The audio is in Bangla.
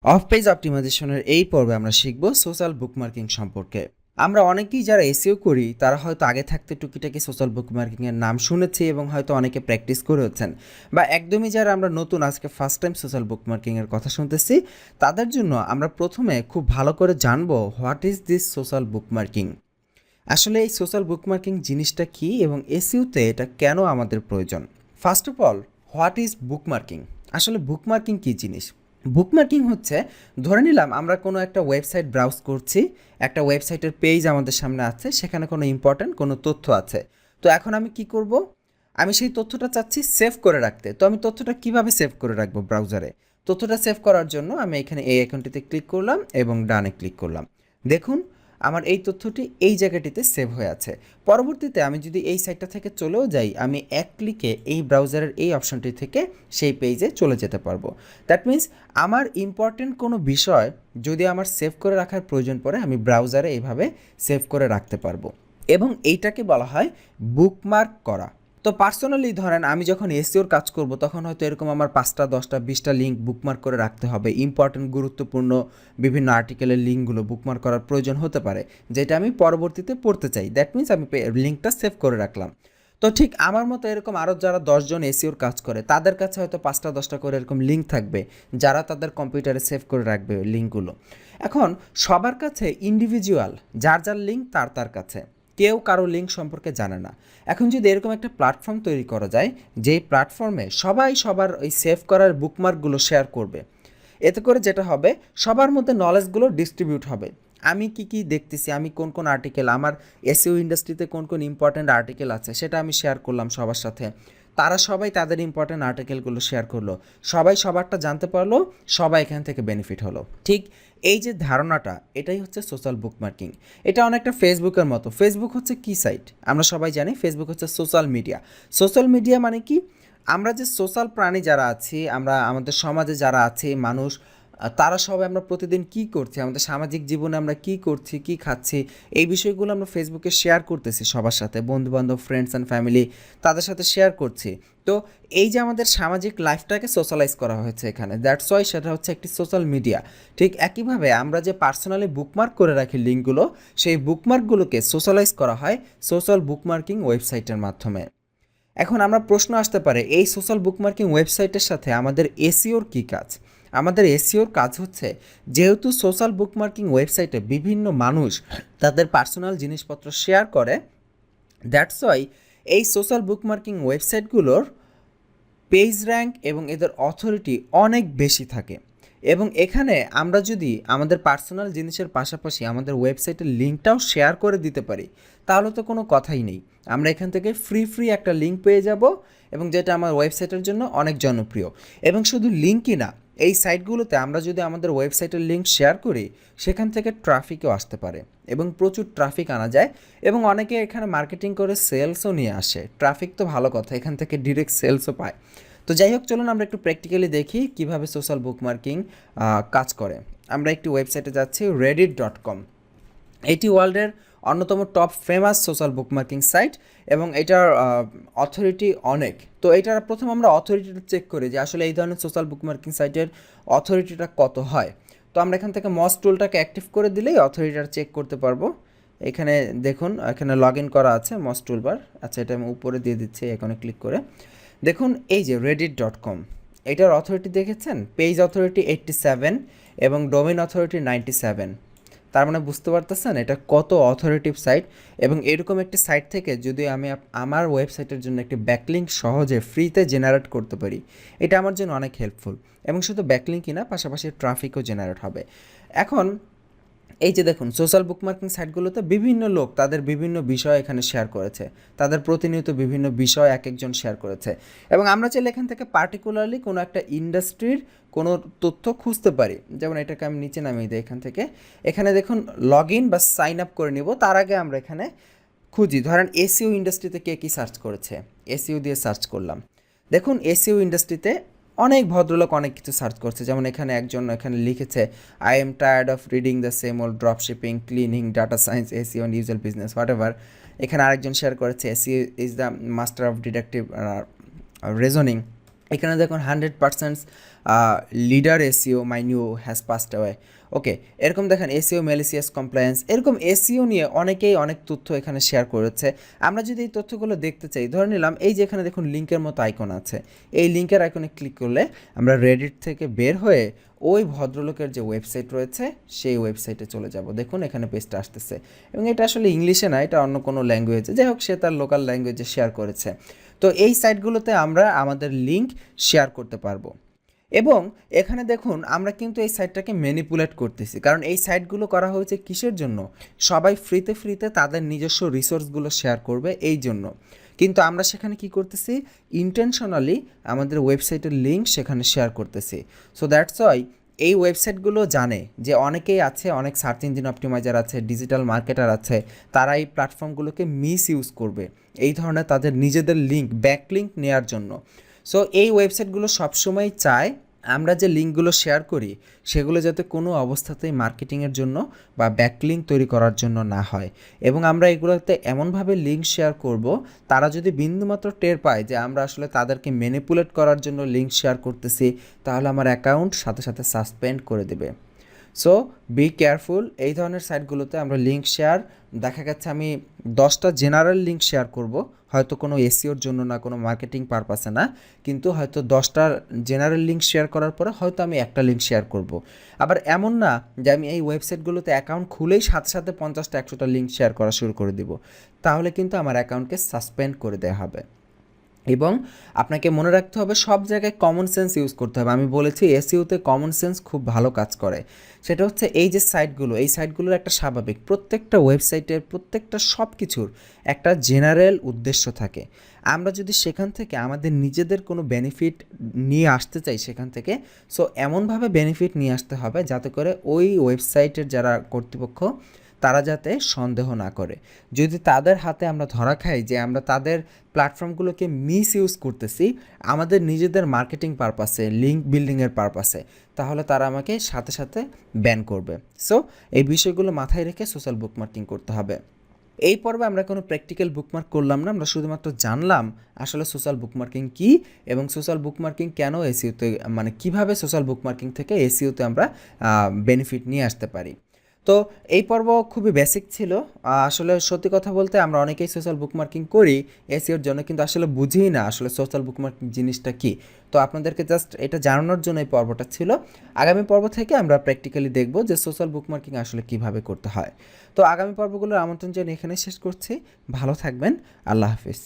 অফ পেজ অপটিমাইজেশনের এই পর্বে আমরা শিখব সোশ্যাল বুকমার্কিং সম্পর্কে। আমরা অনেকেই যারা এসইও করি তারা হয়তো আগে থাকতে টুকিটাকি সোশ্যাল বুকমার্কিংয়ের নাম শুনেছি এবং হয়তো অনেকে প্র্যাকটিস করেছেন, বা একদমই যারা আমরা নতুন আজকে ফার্স্ট টাইম সোশ্যাল বুকমার্কিংয়ের কথা শুনতেছি, তাদের জন্য আমরা প্রথমে খুব ভালো করে জানবো what is this social bookmarking. আসলে এই সোশ্যাল বুকমার্কিং জিনিসটা কী এবং এসইওতে এটা কেন আমাদের প্রয়োজন। First of all, what is bookmarking? আসলে বুকমার্কিং কী জিনিস? বুকমার্কিং হচ্ছে, ধরে নিলাম আমরা কোনো একটা ওয়েবসাইট ব্রাউজ করছি, একটা ওয়েবসাইটের পেজ আমাদের সামনে আছে, সেখানে কোনো ইম্পর্ট্যান্ট কোনো তথ্য আছে। তো এখন আমি কি করব? আমি সেই তথ্যটা চাচ্ছি সেভ করে রাখতে। তো আমি তথ্যটা কিভাবে সেভ করে রাখবো ব্রাউজারে? তথ্যটা সেভ করার জন্য আমি এখানে এই আইকনটিতে ক্লিক করলাম এবং ডানে ক্লিক করলাম। দেখুন, আমার এই তথ্যটি এই জায়গাটিতে সেভ হয়ে আছে। পরবর্তীতে আমি যদি এই সাইটটা থেকে চলেও যাই, আমি এক ক্লিকে এই ব্রাউজারের এই অপশনটি থেকে সেই পেজে চলে যেতে পারবো। দ্যাট মিন্স আমার ইম্পর্টেন্ট কোনো বিষয় যদি আমার সেভ করে রাখার প্রয়োজন পড়ে, আমি ব্রাউজারে এইভাবে সেভ করে রাখতে পারবো, এবং এইটাকে বলা হয় বুকমার্ক করা। তো পার্সোনালি ধরেন আমি যখন এসইওর কাজ করব, তখন হয়তো এরকম আমার 5টা 10টা 20টা লিঙ্ক বুকমার্ক করে রাখতে হবে। ইম্পর্টেন্ট গুরুত্বপূর্ণ বিভিন্ন আর্টিকেলের লিঙ্কগুলো বুকমার্ক করার প্রয়োজন হতে পারে, যেটা আমি পরবর্তীতে পড়তে চাই। দ্যাট মিন্স আমি লিঙ্কটা সেভ করে রাখলাম। তো ঠিক আমার মতো এরকম আরও যারা 10জন এসইওর কাজ করে, তাদের কাছে হয়তো 5টা 10টা করে এরকম লিঙ্ক থাকবে, যারা তাদের কম্পিউটারে সেভ করে রাখবে ওই লিঙ্কগুলো। এখন সবার কাছে ইন্ডিভিজুয়াল, যার যার লিঙ্ক তার তার কাছে, কেউ কারো লিঙ্ক সম্পর্কে জানে না। এখন যদি এরকম একটা প্ল্যাটফর্ম তৈরি করা যায়, যেই প্ল্যাটফর্মে সবাই সবার ওই সেভ করার বুকমার্কগুলো শেয়ার করবে, এতে করে যেটা হবে, সবার মধ্যে নলেজগুলো ডিস্ট্রিবিউট হবে। আমি কি কি দেখতেছি, আমি কোন কোন আর্টিকেল, আমার এসইও ইন্ডাস্ট্রিতে কোন কোন ইম্পর্ট্যান্ট আর্টিকেল আছে, সেটা আমি শেয়ার করলাম সবার সাথে। তারা সবাই তাদের ইম্পর্ট্যান্ট আর্টিকেলগুলো শেয়ার করলো, সবাই সবারটা জানতে পারলো, সবাই এখান থেকে বেনিফিট হলো। ঠিক এই যে ধারণাটা, এটাই হচ্ছে সোশ্যাল বুকমার্কিং। এটা অনেকটা ফেসবুকের মতো। ফেসবুক হচ্ছে কি সাইট? আমরা সবাই জানি ফেসবুক হচ্ছে সোশ্যাল মিডিয়া। সোশ্যাল মিডিয়া মানে কি? আমরা যে সোশ্যাল প্রাণী যারা আছি, আমরা আমাদের সমাজে যারা আছি মানুষ, তারা সবাই আমরা প্রতিদিন কি করছি, আমাদের সামাজিক জীবনে আমরা কি করছি, কি খাচ্ছি, এই বিষয়গুলো আমরা ফেসবুকে শেয়ার করতেছি সবার সাথে, বন্ধুবান্ধব, ফ্রেন্ডস অ্যান্ড ফ্যামিলি, তাদের সাথে শেয়ার করছি। তো এই যে আমাদের সামাজিক লাইফটাকে সোশ্যালাইজ করা হয়েছে এখানে, দ্যাটস ওয়াই সেটা হচ্ছে একটি সোশ্যাল মিডিয়া। ঠিক একইভাবে আমরা যে পার্সোনালি বুকমার্ক করে রাখি লিঙ্কগুলো, সেই বুকমার্কগুলোকে সোশ্যালাইজ করা হয় সোশ্যাল বুকমার্কিং ওয়েবসাইটের মাধ্যমে। এখন আমরা প্রশ্ন আসতে পারে, এই সোশ্যাল বুকমার্কিং ওয়েবসাইটের সাথে আমাদের এসইওর কী কাজ? আমাদের এসইওর কাজ হচ্ছে, যেহেতু সোশ্যাল বুকমার্কিং ওয়েবসাইটে বিভিন্ন মানুষ তাদের পার্সোনাল জিনিসপত্র শেয়ার করে, দ্যাটস ওয়াই এই সোশ্যাল বুকমার্কিং ওয়েবসাইটগুলোর পেজ র্যাঙ্ক এবং এদের অথরিটি অনেক বেশি থাকে। এবং এখানে আমরা যদি আমাদের পার্সোনাল জিনিসের পাশাপাশি আমাদের ওয়েবসাইটের লিঙ্কটাও শেয়ার করে দিতে পারি, তাহলে তো কোনো কথাই নেই। আমরা এখান থেকে ফ্রি একটা লিঙ্ক পেয়ে যাব, এবং যেটা আমার ওয়েবসাইটের জন্য অনেক জনপ্রিয়। এবং শুধু লিঙ্কই না, এই সাইটগুলোতে আমরা যদি আমাদের ওয়েবসাইটের লিঙ্ক শেয়ার করি, সেখান থেকে ট্রাফিকও আসতে পারে, এবং প্রচুর ট্রাফিক আনা যায়, এবং অনেকে এখানে মার্কেটিং করে সেলসও নিয়ে আসে। ট্রাফিক তো ভালো কথা, এখান থেকে ডিরেক্ট সেলসও পায়। তো যাই হোক, চলুন আমরা একটু প্র্যাকটিক্যালি দেখি কীভাবে সোশ্যাল বুকমার্কিং কাজ করে। আমরা একটি ওয়েবসাইটে যাচ্ছি, reddit.com। এটি ওয়ার্ল্ডের অন্যতম top famous social bookmarking site, এবং এটার অথরিটি অনেক। তো এটার প্রথম আমরা অথরিটিটা চেক করি যে আসলে এই ধরনের সোশ্যাল বুকমার্কিং সাইটের অথরিটিটা কত হয়। তো আমরা এখান থেকে মস টুলটাকে অ্যাক্টিভ করে দিলেই অথরিটিটা চেক করতে পারবো। এখানে দেখুন, এখানে লগ ইন করা আছে মস টুলবার। আচ্ছা, এটা আমি উপরে দিয়ে দিচ্ছি এখানে ক্লিক করে। দেখুন, এই যে reddit.com, এটার অথরিটি দেখেছেন? পেজ অথরিটি 87 এবং ডোমেইন অথরিটি 97। তার মানে বুঝতে পারতেছেন এটা কত অথরিটিভ সাইট। এবং এরকম একটি সাইট থেকে যদি আমি আমার ওয়েবসাইটের জন্য একটি ব্যাকলিঙ্ক সহজে ফ্রিতে জেনারেট করতে পারি, এটা আমার জন্য অনেক হেল্পফুল। এবং শুধু ব্যাকলিঙ্কই না, পাশাপাশি ট্রাফিকও জেনারেট হবে। এখন এই যে দেখুন, সোশ্যাল বুকমার্কিং সাইটগুলোতে বিভিন্ন লোক তাদের বিভিন্ন বিষয় এখানে শেয়ার করেছে, তাদের প্রতিনিয়ত বিভিন্ন বিষয় এক একজন শেয়ার করেছে। এবং আমরা চাইলে এখান থেকে পার্টিকুলারলি কোনো একটা ইন্ডাস্ট্রির কোনো তথ্য খুঁজতে পারি। যেমন এটাকে আমি নিচে নামিয়ে দিই এখান থেকে। এখানে দেখুন, লগ ইন বা সাইন আপ করে নিব, তার আগে আমরা এখানে খুঁজি। ধরেন এসইও ইন্ডাস্ট্রিতে কে কী সার্চ করেছে, এসইও দিয়ে সার্চ করলাম। দেখুন, এসইও ইন্ডাস্ট্রিতে অনেক ভদ্রলোক অনেক কিছু সার্চ করছে। যেমন এখানে একজন এখানে লিখেছে, I am tired of reading the same old drop shipping, cleaning, data science, SEO and usual business, whatever. এখানে আরেকজন শেয়ার করেছে, SEO is the master of deductive reasoning. এখানে দেখুন 100% leader SEO my new has passed away. Okay, এরকম দেখেন এসিও ম্যালিসিয়াস কমপ্লায়েন্স, এরকম এসিও নিয়ে অনেকেই অনেক তথ্য এখানে শেয়ার করেছে। আমরা যদি এই তথ্যগুলো দেখতে চাই, ধরে নিলাম এই যে এখানে দেখুন লিঙ্কের মতো আইকন আছে, এই লিঙ্কের আইকনে ক্লিক করলে আমরা রেডিট থেকে বের হয়ে ওই ভদ্রলোকের যে ওয়েবসাইট রয়েছে সেই ওয়েবসাইটে চলে যাব। দেখুন এখানে পেজটা আসতেছে, এবং এটা আসলে ইংলিশে না, এটা অন্য কোনো ল্যাঙ্গুয়েজে, যাই হোক সে তার লোকাল ল্যাঙ্গুয়েজে শেয়ার করেছে। তো এই সাইটগুলোতে আমরা আমাদের লিঙ্ক শেয়ার করতে পারবো। এবং এখানে দেখুন আমরা কিন্তু এই সাইটটাকে ম্যানিপুলেট করতেছি, কারণ এই সাইটগুলো করা হয়েছে কিসের জন্য? সবাই ফ্রিতে তাদের নিজস্ব রিসোর্সগুলো শেয়ার করবে এই জন্য। কিন্তু আমরা সেখানে কি করতেছি? ইন্টেনশনালি আমাদের ওয়েবসাইটের লিঙ্ক সেখানে শেয়ার করতেছি। সো দ্যাটস ওয়াই এই ওয়েবসাইটগুলো জানে যে অনেকেই আছে, অনেক সার্চ ইঞ্জিন অপটিমাইজার আছে, ডিজিটাল মার্কেটার আছে, তারা এই প্ল্যাটফর্মগুলোকে মিস ইউজ করবে এই ধরনের তাদের নিজেদের লিঙ্ক, ব্যাক লিঙ্ক নেওয়ার জন্য। সো এই ওয়েবসাইটগুলো সবসময় চায় আমরা যে লিঙ্কগুলো শেয়ার করি সেগুলো যাতে কোনো অবস্থাতেই মার্কেটিংয়ের জন্য বা ব্যাকলিঙ্ক তৈরি করার জন্য না হয়, এবং আমরা এগুলোতে এমনভাবে লিঙ্ক শেয়ার করব তারা যদি বিন্দুমাত্র টের পায় যে আমরা আসলে তাদেরকে ম্যানিপুলেট করার জন্য লিঙ্ক শেয়ার করতেছি, তাহলে আমার অ্যাকাউন্ট সাথে সাথে সাসপেন্ড করে দেবে। সো বি কেয়ারফুল, এই ধরনের সাইটগুলোতে আমরা লিঙ্ক শেয়ার, দেখা গেছে আমি 10টা জেনারেল লিঙ্ক শেয়ার করব, হয়তো কোনো এসিওর জন্য না, কোনো মার্কেটিং পারপাসে না, কিন্তু হয়তো 10টা জেনারেল লিঙ্ক শেয়ার করার পরে হয়তো আমি একটা লিঙ্ক শেয়ার করব। আবার এমন না যে আমি এই ওয়েবসাইটগুলোতে অ্যাকাউন্ট খুলেই সাথে সাথে 50টা 100টা লিঙ্ক শেয়ার করা শুরু করে দিব, তাহলে কিন্তু আমার অ্যাকাউন্টকে সাসপেন্ড করে দেওয়া হবে। এবং আপনাকে মনে রাখতে হবে সব জায়গায় কমন সেন্স ইউজ করতে হবে। আমি বলেছি এসইওতে কমন সেন্স খুব ভালো কাজ করে। সেটা হচ্ছে এই যে সাইটগুলো, এই সাইটগুলোর একটা স্বাভাবিক, প্রত্যেকটা ওয়েবসাইটের প্রত্যেকটা সব কিছুর একটা জেনারেল উদ্দেশ্য থাকে। আমরা যদি সেখান থেকে আমাদের নিজেদের কোনো বেনিফিট নিয়ে আসতে চাই সেখান থেকে, সো এমনভাবে বেনিফিট নিয়ে আসতে হবে যাতে করে ওই ওয়েবসাইটের যারা কর্তৃপক্ষ তারা যাতে সন্দেহ না করে। যদি তাদের হাতে আমরা ধরা খাই যে আমরা তাদের প্ল্যাটফর্মগুলোকে মিস ইউজ করতেছি আমাদের নিজেদের মার্কেটিং পারপাসে, লিঙ্ক বিল্ডিংয়ের পারপাসে, তাহলে তারা আমাকে সাথে সাথে ব্যান করবে। সো এই বিষয়গুলো মাথায় রেখে সোশ্যাল বুকমার্কিং করতে হবে। এই পর্বে আমরা কোনো প্র্যাকটিক্যাল বুকমার্ক করলাম না, আমরা শুধুমাত্র জানলাম আসলে সোশ্যাল বুকমার্কিং কী এবং সোশ্যাল বুকমার্কিং কেন এসইওতে, মানে কীভাবে সোশ্যাল বুকমার্কিং থেকে এসইওতে আমরা বেনিফিট নিয়ে আসতে পারি। তো এই পর্ব খুবই বেসিক ছিল। আসলে সত্যি কথা বলতে আমরা অনেকেই সোশ্যাল বুকমার্কিং করি এসইওর জন্য, কিন্তু আসলে বুঝিই না আসলে সোশ্যাল বুকমার্কিং জিনিসটা কী। তো আপনাদেরকে জাস্ট এটা জানানোর জন্য এই পর্বটা ছিল। আগামী পর্ব থেকে আমরা প্র্যাকটিক্যালি দেখব যে সোশ্যাল বুকমার্কিং আসলে কীভাবে করতে হয়। তো আগামী পর্বগুলোর আমন্ত্রণ জানিয়ে এখানে শেষ করছি। ভালো থাকবেন, আল্লাহ হাফিজ।